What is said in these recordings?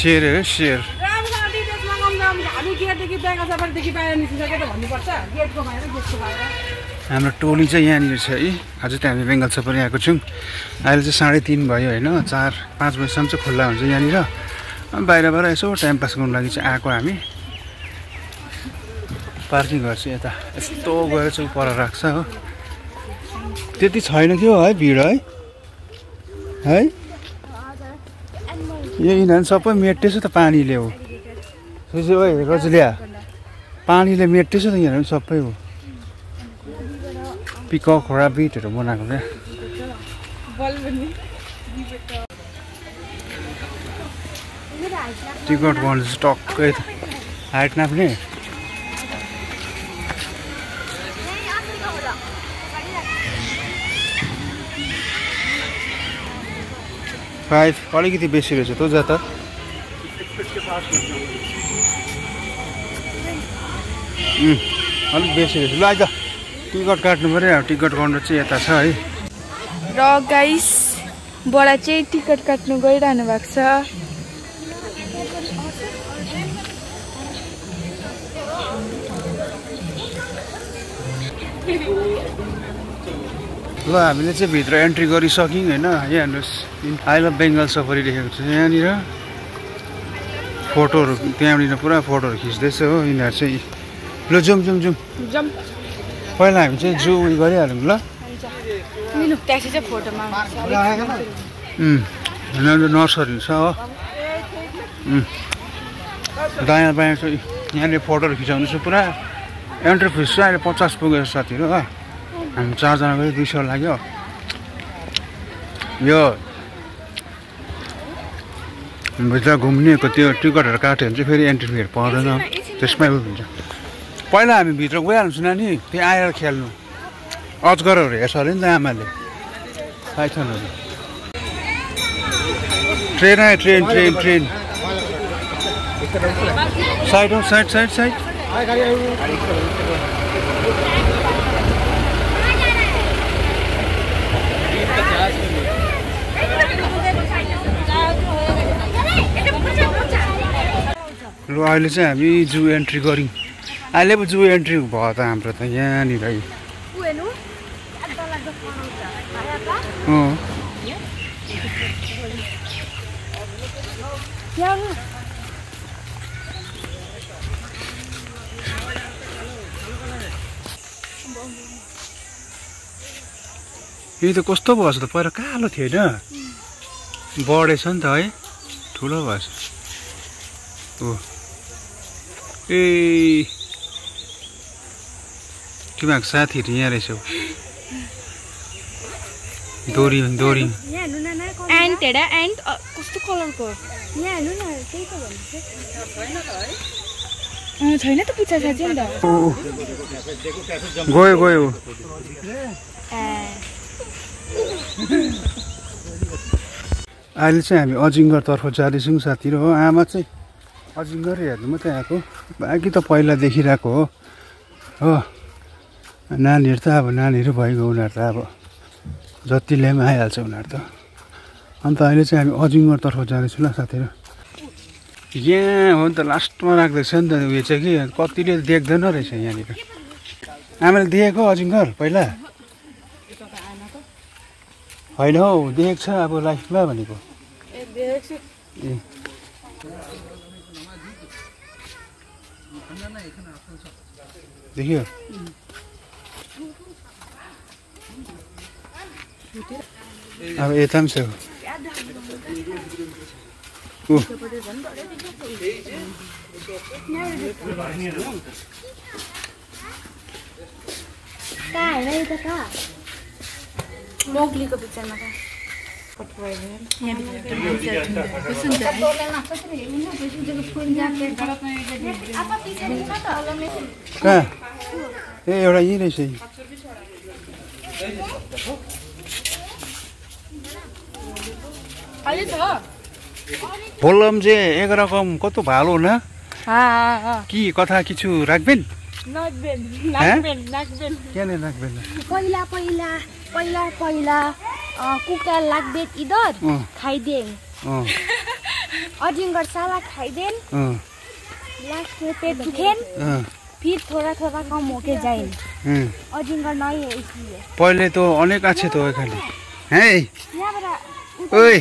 शेर हो शेर हाम्रो टोली चाहिँ यहाँनिर छ है आज चाहिँ हामी बेङ्गल सफारी आएको छौँ अहिले चाहिँ 3:30 भयो होइन 4-5 बजीसम्म चाहिँ खुल्ला हुन्छ यहाँनिर बाहिरबाट यसो टाइम पास गर्नु लागि चाहिँ आएको हामी पार्किङ गर्छ यता यस्तो गएर चाहिँ पर राख्छ हो त्यति छैन के हो है भिड है है यो यिनीहरू सबै मेटेछ त पानीले हो ओए रजलिया पानीले मेटेछ त यिनीहरू सबै हो पिकक ऱ्याबिटहरू बनाएको क्या टिकट गर्नु चाहिँ टक्कै हाइट नाप्ने फाइभ अलिकति बेसी रहेछ त जा त अलिक बेसी रहेछ ल आइ त टिकट काट्नु पऱ्यो टिकट काउन्टर चाहिँ यता छ है र गाइस बडा चाहिँ टिकट काट्नु गइरहनु भएको छ ल हामीले चाहिँ भित्र एन्ट्री गरिसक्यौँ होइन यहाँ हेर्नुहोस् आई लभ बेङ्गल सफारी लेखेको छ यहाँनिर फोटोहरू त्यहाँनिर पुरा फोटोहरू खिच्दैछ हो यिनीहरू चाहिँ ल जाउँ जाउँ जाउँ पहिला हामी चाहिँ जू उयो गरिहालौँ ल नर्सरी छ हो दायाँ बायाँ चाहिँ यहाँनिर फोटोहरू खिचाउँदैछ पुरा एन्ट्री फिस चाहिँ अहिले 50 पुगेको साथीहरू हो हामी 4 जना गयो 200 लाग्यो यो भित्र घुम्नेको त्यो टिकटहरू काट्यो भने चाहिँ फेरि एन्ट्री फीहरू पर्दैन त्यसमै हुन्छ पहिला हामी भित्र गइहाल्छौँ नानी त्यहाँ आएर खेल्नु अजगरहरू हेर्छ अरे नि त आमाले पाइथनहरू ट्रेन आयो ट्रेन ट्रेन ट्रेन साइड हो साइड साइड साइड ल अहिले चाहिँ हामी जू एन्ट्री गऱ्यौँ अहिले पो जू एन्ट्री भयो त हाम्रो त यहाँनिर यो त कस्तो भएछ त पहिला कालो थियो होइन बढेछ नि त है ठुलो भएछ हो ए तिमीहरूको साथीहरू यहाँ रहेछ दोरी दोरी एन्ट हेर एन्ट कस्तो कलरको यहाँ हेर्नु न त्यही त भन्दैछ छैन त पुच्चा साथी नि त गयो गयो अहिले चाहिँ हामी अजिङ्गरतर्फ जाँदैछौँ साथीहरू हो आमा चाहिँ अजिङ्गर हेर्नु मात्रै आएको बाँकी त पहिला देखिरहेको हो हो नानीहरू त अब नानीहरू भइगयो उनीहरू त अब जतिले पनि आइहाल्छ उनीहरू त अन्त अहिले चाहिँ हामी अजिङ्गरतर्फ जाँदैछौँ ल साथीहरू यहाँ हो नि त लास्टमा राख्दैछ नि त उयो चाहिँ कि कतिले देख्दैन रहेछ यहाँनिर आमाले देखेको अजिङ्गर पहिला होइन हौ देखेको छ अब लाइफमा भनेको ए देखियो अब यता पनि छ मोगलीको पिक्चरमा त कहाँ ए एउटा यहीँ रहेछ बोलम जे 11 कम कतो भालो न कि कथा किछु राख्बेन केले राख्बेन पहिला पहिला पहिला पहिला कुका लाग्बेन इधर खाइदेन अजिंगर साला खाइदेन लास्ट में पेट दुखेन फिर थोड़ा थोड़ा कम होके जाएंगे अजिंगर नहीं है इसलिए पहले तो अनेक अच्छे तो खाली है ओए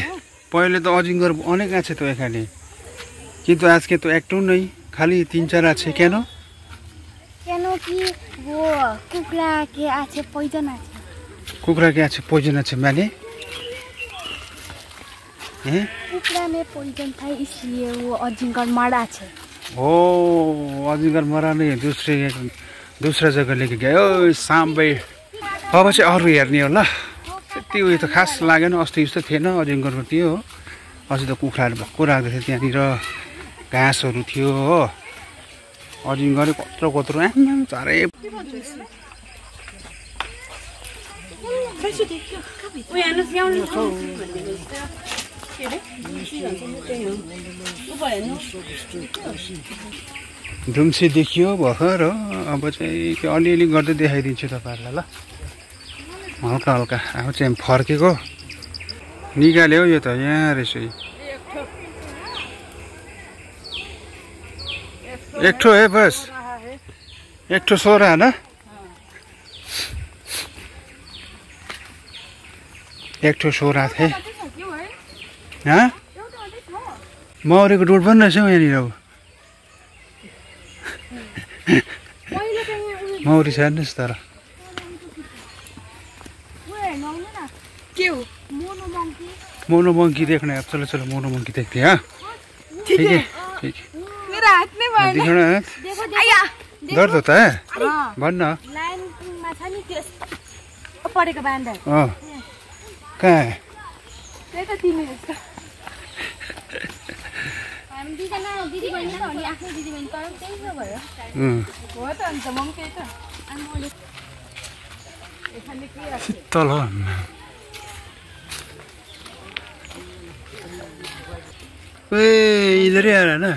पहले तो अजिंगर अनेक अच्छे तो खाली किंतु आज के तो एक नहीं खाली 3-4 अच्छे क्या नो कि वो कुखुरा के आछे पोइजन आछे कुखुरा के आछे पोइजन आछे माने कुखुरा में पोइजन था इसलिए वो अजिंगर मरा छे ओ अजिंगर मरा नहीं दूसरा जगह लेके गयो साम्बे अब चाहिँ अरु हेर्ने होला त्यति उयो त खास लागेन अस्ति जस्तो थिएन अजिंगरको थियो अस्ति त कुखुराहरु भक्कु राख्दै थियो त्यहाँनिर घाँसहरु थियो हो अजिंगर कत्रो कत्रो चारै धुम्सी देखियो भर्खर अब चाहिँ त्यो अलिअलि गर्दै देखाइदिन्छु तपाईहरुलाई ल हल्का हल्का अब चाहिँ फर्केको निकाल्यो यो त यहाँ रहेछ एक ठो है बस एक ठो सोरा है ना एक ठो सोरा थे हाँ मौरीको डोट पनि रहेछ यहाँनिर अब मौरी छ हेर्नुहोस् तर मोनो मंकी देखना है अब चलो चलो मोनो मंकी देखते हैं हाँ ठीक है ठीक है मेरा हाथ नहीं मारना दिखाना है दर्द होता है भन्न लाइन में छ नि त्यो परेको बान्दा कहाँ है त्यही त तिमी जस्तो हामी दुईजना दिदी बहिनी हो नि आफ्नो दिदी बहिनी तर त्यही छ भयो हो त अन्त म पनि त्यही त अनि मैले एखाने के राख्छु शीतल हो इधर ही आ रहा है ना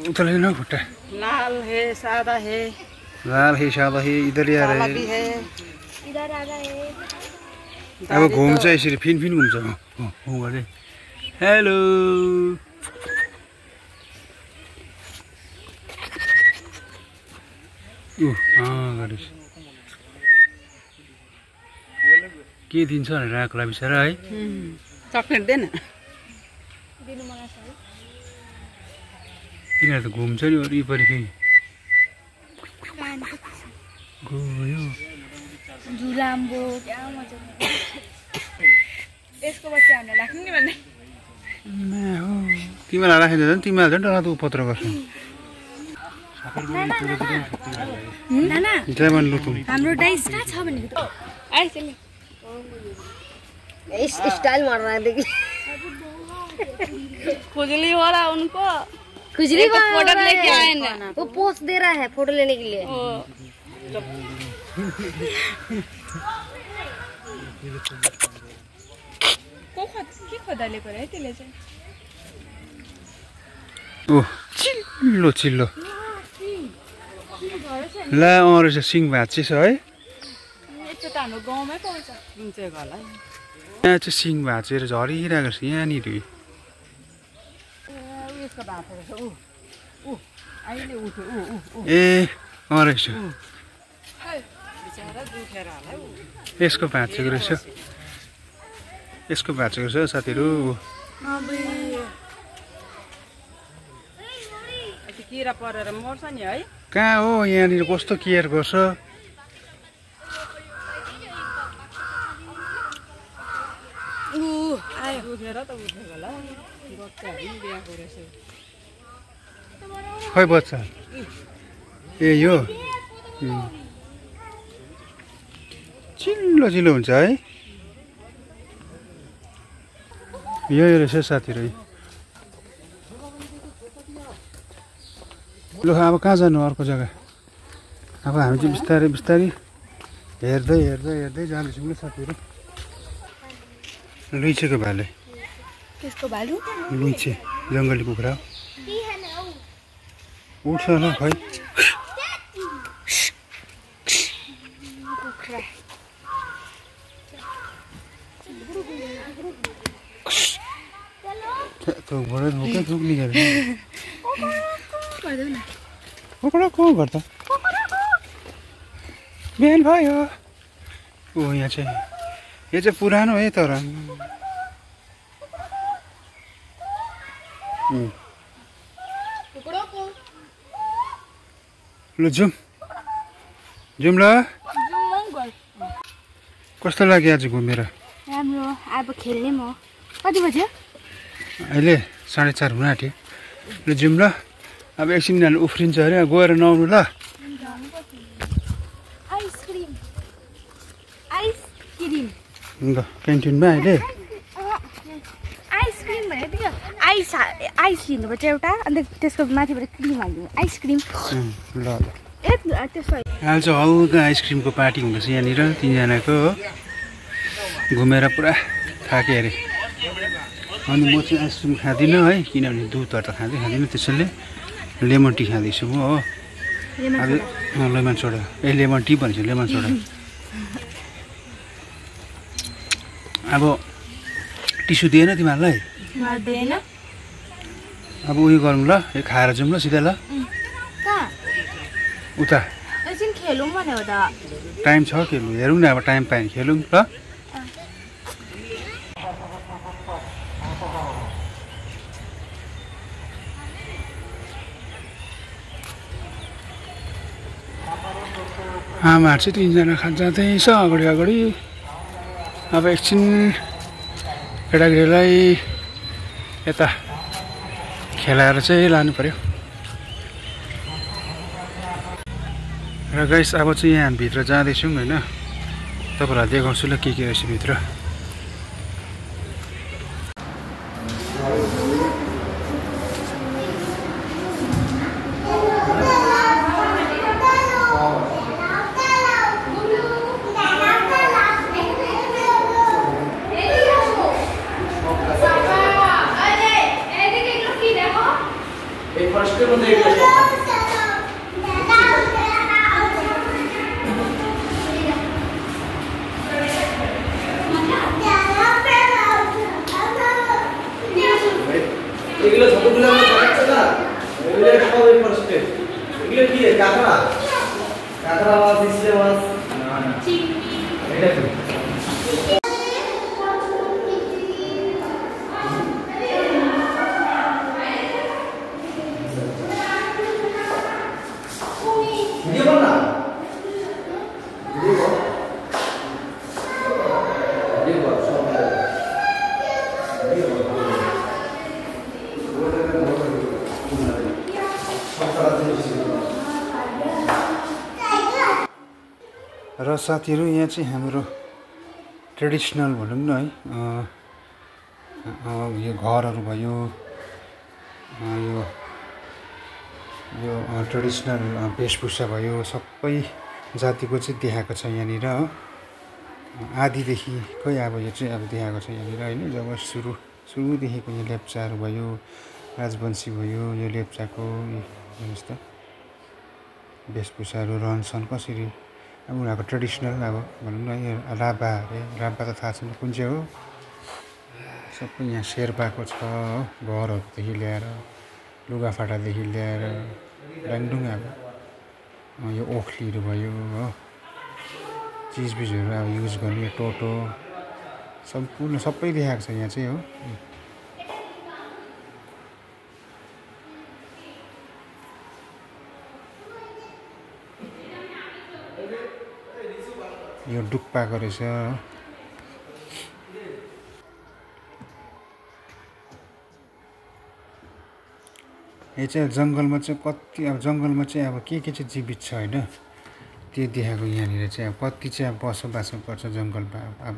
उतले ना खुट्टा लाल है सादा है इधर ही आ रहा है इधर आ रहा है अब घुम्छ यसरी फिन घुम्छ हो गरे हेलो गरेछ के दिन्छ भनेर आएको बिचरा है चक्लेट देन दिनु मलाई छ यिनीहरू त घुम्छ नि वरिपरि फेरि गयो झुलाम्बो क्या मजा यसको बच्चा हामीलाई राख्नु नि भन्ने तिमीलाई राखेर झन् तिमीलाई झन् डराउँदो उपत्र गर्छ नाना ड्राइभर लुटु हाम्रो डाइस कहाँ छ भनेको त आइ चले इस स्टाइल मार रहा है देखिए खुजली हो रहा उनको खुजली को फोटो लेके आए ना वो पोस्ट दे रहा है फोटो लेने के लिए के खोदालेको रे त्यसले चाहिँ ओ चिल्लो चिल्लो ला रहेछ सिङ भाँच्ची छ है यस्तो त हाम्रो गाउँमै पाउँछ जुन चाहिँ होला यहाँ चाहिँ सिङ भाँचेर झरिरहेको छ यहाँनिर उसको बाटो रहेछ ऊ अहिले उठ्यो ए रहेछ बिचारा दुखेर होला यसको भाँचेको रहेछ यसको भाँचेको रहेछ साथीहरू किरा परेर मर्छ नि है कहाँ हो यहाँनिर कस्तो केयर गर्छ आयो दुखेर त उठेको होला बच्चाहरू बिहाको रहेछ खै बच्चा ए यो चिल्लो चिल्लो हुन्छ है यो रहेछ साथीहरू लु अब कहाँ जानु अर्को जग्गा अब हामी चाहिँ बिस्तारै बिस्तारै हेर्दै हेर्दै हेर्दै जाँदैछौँ ल साथीहरू लुइचेको भाले त्यसको भालु लुइचे जङ्गली कुखुरा उठ्छ होला खै कुखुरा थोकबाट थोकै थोक निकाल्नु गर्दैन कोकडा को गर्दा बिहान भयो ओ यहाँ चाहिँ यो चाहिँ पुरानो है तर ल जाउँ जाउँ ल कस्तो लाग्यो आज घुमेर राम्रो अब खेल्ने म कति बज्यो अहिले 4:30 हुन आँट्यो ल जाउँ ल अब एकछिन नानी उफ्रिन्छ अरे गएर नुहाउनु ल आइसक्रिम आइसक्रिम ल क्यान्टिनमा अहिले आइसक्रिम भनेको थियो आइस लिनुपर्छ एउटा अन्त त्यसको माथिबाट क्रिम हाल्नु आइसक्रिम ल ल त्यसो आज हल्का आइसक्रिमको पार्टी हुँदैछ यहाँनिर तिनजनाको हो घुमेर पुरा थाकेँ अरे अनि म चाहिँ आइसक्रिम खाँदिनँ है किनभने दुधहरू त खाँदिनँ त्यसैले लेमन टी खाँदैछु म हो अब लेमन सोडा लेमन टी भन्छ लेमन सोडा अब टिस्यु दिएन तिमीहरूलाई अब उयो गरौँ ल यो खाएर जाउँ ल सिधै ल उता एकछिन खेलौँ भनेको त टाइम छ खेल्नु हेरौँ न अब टाइम पायो भने खेलौँ ल आमाहरू चाहिँ तिनजना जाँदैछ अगाडि अगाडि अब एकछिन केटाकेटीलाई यता खेलाएर चाहिँ लानु पर्यो र गाइस अब चाहिँ यहाँ भित्र जाँदैछौँ होइन तपाईँहरूलाई देखाउँछु ल के रहेछ भित्र र साथीहरू यहाँ चाहिँ हाम्रो ट्रेडिसनल भनौँ न है यो घरहरू भयो यो ट्रेडिसनल वेशभूषा भयो सबै जातिको चाहिँ देखाएको छ यहाँनिर हो आदिदेखिकै अब यो चाहिँ अब देखाएको छ यहाँनिर होइन जब सुरुदेखिको यो लेप्चाहरू भयो राजवंशी भयो यो लेप्चाको हेर्नुहोस् त वेशभूषाहरू रहनसहन कसरी अब उनीहरूको ट्रेडिसनल अब भनौँ न यो राभा अरे राभा त थाहा छैन कुन चाहिँ हो सबै यहाँ शेर्पाको छ हो घरहरूदेखि ल्याएर लुगाफाटादेखि ल्याएर ड्याङडुङ अब यो ओखलीहरू भयो हो चिजबिजहरू अब युज गर्ने टोटो सम्पूर्ण सबै देखाएको छ यहाँ चाहिँ हो यो डुक्पाको रहेछ यो चाहिँ जङ्गलमा चाहिँ कति अब जङ्गलमा चाहिँ अब के चाहिँ जीवित छ होइन त्यो देखाएको यहाँनिर चाहिँ अब कति चाहिँ अब बसोबासो गर्छ जङ्गलमा अब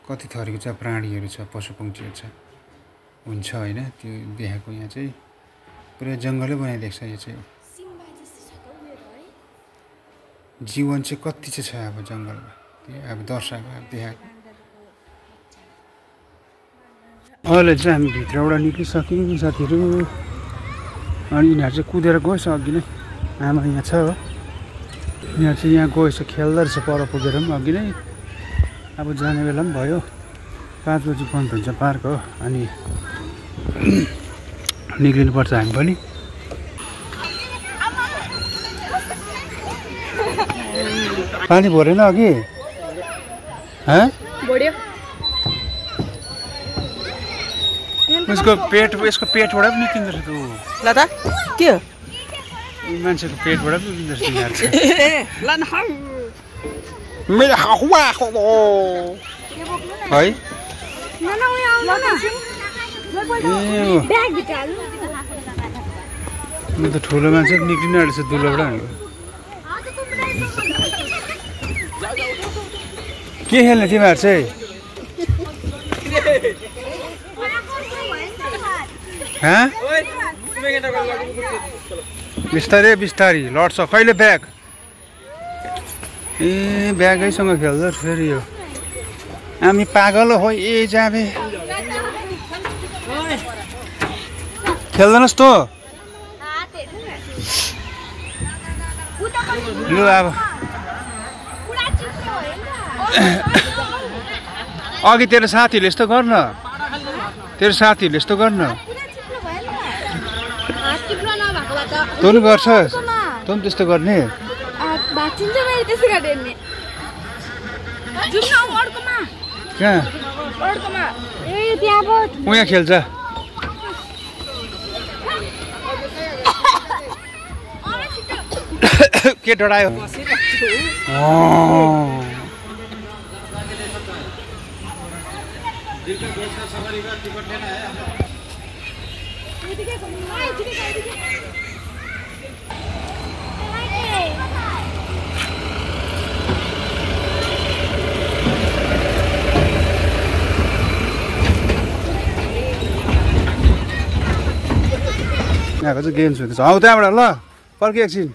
कति थरीको चाहिँ प्राणीहरू छ पशुपक्षीहरू छ हुन्छ होइन त्यो देखाएको यहाँ चाहिँ पुरै जङ्गलै बनाइदिएको छ यो चाहिँ जीवन चाहिँ कति चाहिँ छ अब जङ्गलमा त्यो अब दर्शाएको अब देखाएको अहिले चाहिँ हामी भित्रबाट निक्लिसक्यौँ साथीहरू अनि यिनीहरू चाहिँ कुदेर गएछ अघि नै आमा यहाँ छ हो यहाँ चाहिँ यहाँ गएछ खेल्दो रहेछ पर पुगेर पनि अघि नै अब जाने बेला पनि भयो 5 बजी बन्द हुन्छ पार्क हो अनि निक्लिनुपर्छ हामी पनि। पानी भरेन अघि यसको पेटबाट पनि निस्किँदो रहेछ ल त के हो मान्छेको पेटबाट पनि निस्किँदो रहेछ है म त ठुलो मान्छे निक्लिन रहेछ दुलोबाट। के खेल्ने तिमीहरू चाहिँ बिस्तारै बिस्तारी लड्छ। कहिले ब्याग ब्यागैसँग खेल्छ फेरि यो हामी पागल हो ए जाबे खेल्दैनस् त लु अब अघि तेरो साथीहरूले यस्तो गर्न तँ पनि गर्छस् तँ पनि त्यस्तो गर्ने कहाँ उहाँ खेल्छ के डरायो यहाँको चाहिँ गेम्स हुँदैछ हौ त्यहाँबाट ल पर्खि एकछिन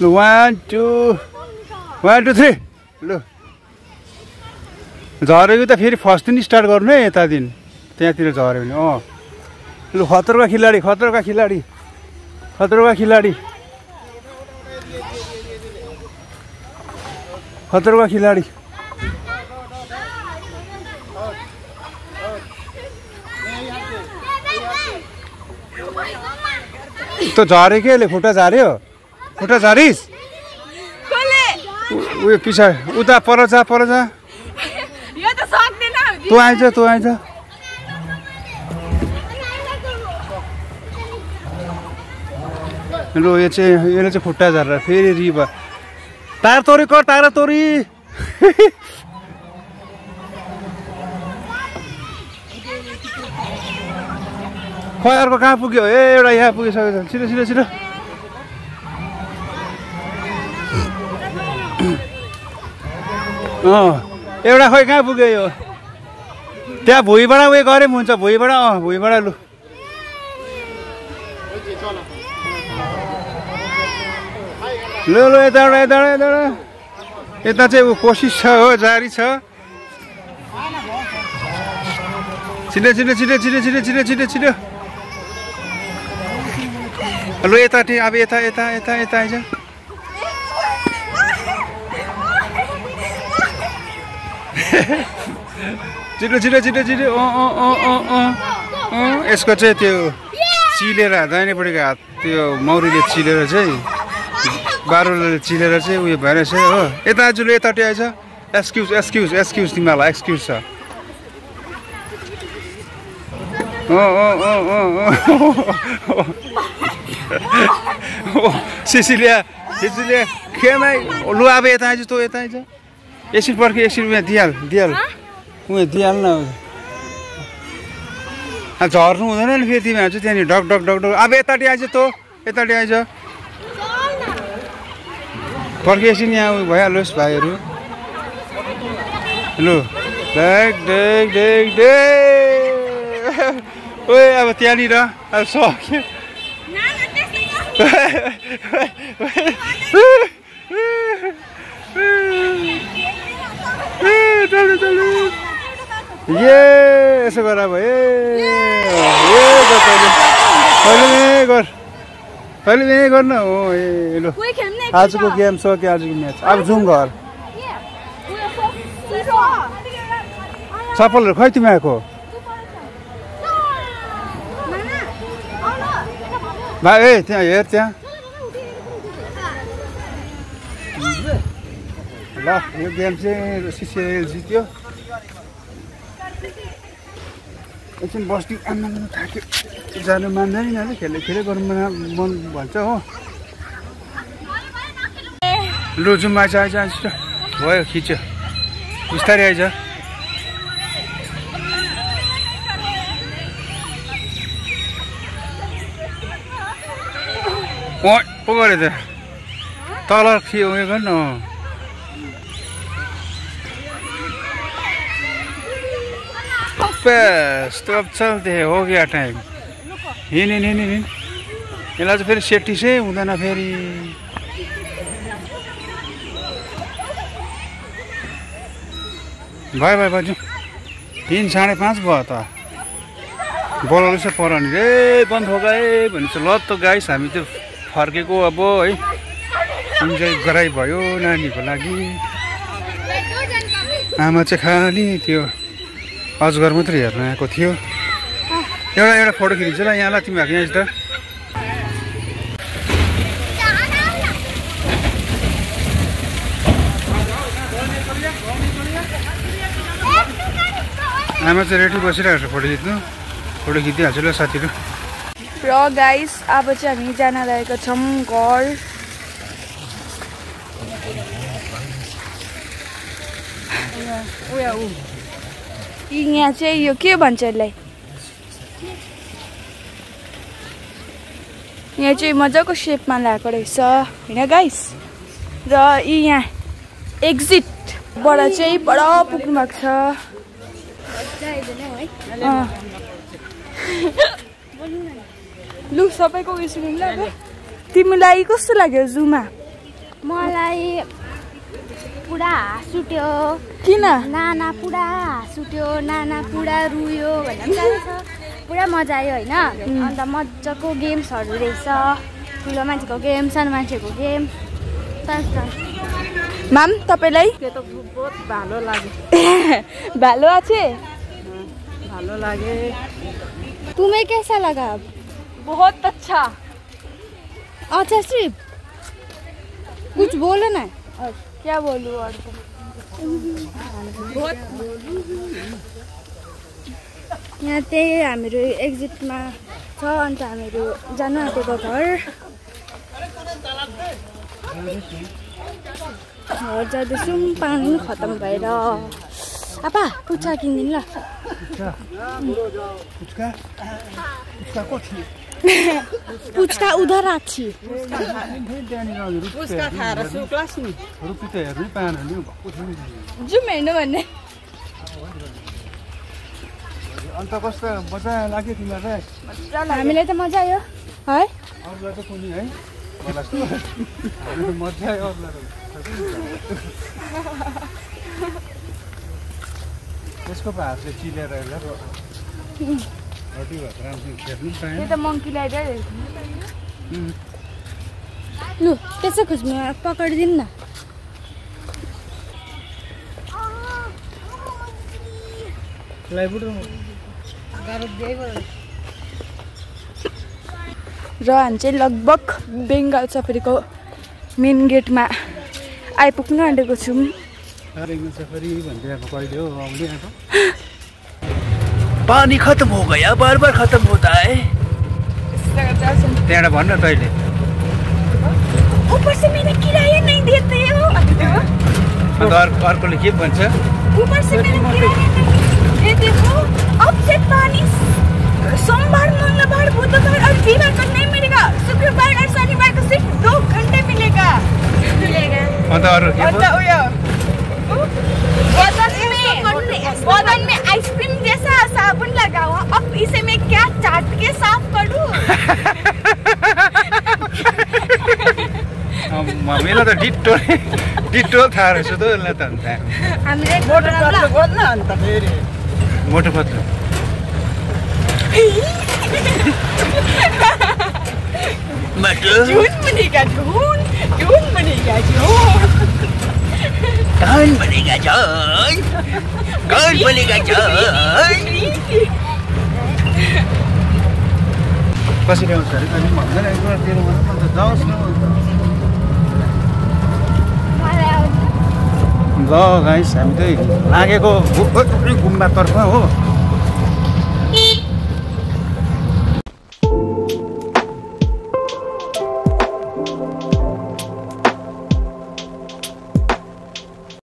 ल 1 2 3 ल झरेको त फेरि फर्स्ट दिन स्टार्ट गर्नु है यता दिन त्यहाँतिर झऱ्यो भने ल खतरोका खिलाडी त झरे के ले खुट्टा झारिस उयो पछाडि उता पर जा तँ आइज ल यो चाहिँ यसले चाहिँ खुट्टा झारेर फेरि रिभर तारातोरी खै अर्को कहाँ पुग्यो एउटा यहाँ पुगिसकेको छ छिटो एउटा खै कहाँ पुग्यो यो त्यहाँ भुइँबाट उयो गरे पनि हुन्छ भुइँबाट लु यता चाहिँ ऊ कोसिस छ हो जारी छ छिटो लु यता अब यता आइज छिटो यसको चाहिँ त्यो चिलेर दाहिनेपट्टिको हात त्यो मौरीले चिलेर चाहिँ बारुले चिलेर चाहिँ उयो भइरहेछ हो यता आजुले यतापट्टि आइज एक्सक्युज तिमीहरूलाई एक्सक्युज छ सिसिलिया खेमाइ लु अब यता आइज तँ यता आइज एकछिन पर्खि एकछिन उहाँ दिइहाल न झर्नु हुँदैन नि फेरि तिमीहरू चाहिँ त्यहाँनिर ढक अब यतापट्टि आइज तँ यतापट्टि आइज पर्खि एकछिन यहाँ उयो भइहालोस् भाइहरू लु ओए अब त्यहाँनिर अब सक्यो यसो गर अब पहिले गर्न हो ल आजको गेम सक्यो आजको म्याच अब जाउँ घर चप्पलहरू खै तिमी आएको भाइ ए त्यहाँ हेर त्यहाँ ल यो गेम चाहिँ सिसिएल जित्यो एकछिन बस्ती आमा थाक्यो जानु मान्दैन यिनीहरूले खेले गर्नु मन भन्छ हो लु जाउँ आइज भयो खिच्यो बिस्तारै आइज पो गऱ्यो त तल उयो गर्नु बस तो अब चलते हैं हो गया टाइम हिँड यसलाई चाहिँ फेरि सेफ्टी चाहिँ हुँदैन फेरि भयो बाजु 3 साढे 5 भयो त बोलाउनु चाहिँ पराउने रे बन्द हो गए भनेपछि ल त गाइस हामी त्यो फर्केको अब है इन्जोय गराइ भयो नानीको लागि आमा चाहिँ खाली त्यो अजगर मात्रै हेर्न आएको थियो एउटा फोटो खिच्छ ल यहाँलाई तिमी भएको यहाँ त आमा चाहिँ रेडी बसिरहेको छ फोटो खिचिदिइहाल्छु ल साथीहरू र गाइस अब चाहिँ हामी जान लागेको छौँ घर यहाँ चाहिँ यो के भन्छ यसलाई यहाँ चाहिँ मजाको सेपमा ल्याएको रहेछ होइन गाइस र यहाँ एक्जिटबाट चाहिँ पर पुग्नु भएको छ लु सबैको उयो सुनौँ ल तिमीलाई कस्तो लाग्यो जुमा मलाई पुरा हाँस उठ्यो किन नाना पुरा हाँस उठ्यो नाना पुरा रुयो भनेर पुरा मजा आयो होइन अन्त मजाको गेम्सहरू रहेछ ठुलो मान्छेको गेम सानो मान्छेको गेम मैम तपाईलाई बहुत भालो लाग्यो भालो আছে भालो लागे तुम्हें कैसा लगा बहुत अच्छा अच्छा सिर्फ कुछ बोलो ना क्या बोलूं और बहुत यहाँ त्यही हामीहरू एक्जिटमा छ अन्त हामीहरू जानु आँटेको घर जाँदैछौँ पानी खत्तम भएर आपा पुच्का किनिदिनु ल पुच्का उधर आछि पुच्का खाएर सुक्लास नि जाउँ हेर्नु भन्ने अन्त कस्तो मजा लाग्यो तिमीलाई हामीलाई त मजा आयो है अरूलाई त कुनै है मजा आयो अरूलाई त्यसको पो हातले चिलेर रोटी भात राम्रोसँग खेल्नु पाएन यो त मङ्की ल्याइदियो लु त्यसै खोज्नु पक्रिदिनु न र हामी चाहिँ लगभग बेङ्गाल सफारीको मेन गेटमा आइपुग्न आँटेको छौँ पानी खत्म हो गया बार बार खत्म होता है त्यहाँबाट भन्न तैँले ऊपर से मेरा किराया नहीं देते हो अन्त अर्कोले के भन्छ ऊपर से मेरा किराया नहीं ये देखो अब से पानी सोमवार मंगलवार बुधवार और वीरवार को नहीं मिलेगा शुक्रवार और शनिवार को सिर्फ 2 घंटे मिलेगा अन्त अरू के बदन में आइसक्रीम जैसा साबुन लगा हुआ अब इसे मैं क्या चाट के साफ करूं मलाई त डिटोल थाहा रहेछ त यसलाई त हामीले मोटो पत्लो झूठ बनेगा झूठ बनेगा धान बनेगा छ कौन बोलेका छ कसरी आउँछ अरे अनि भन्दैन एकपल्ट तेरो मन त जाओस् न ल गाइस हामी चाहिँ लागेको गुम्बातर्फ हो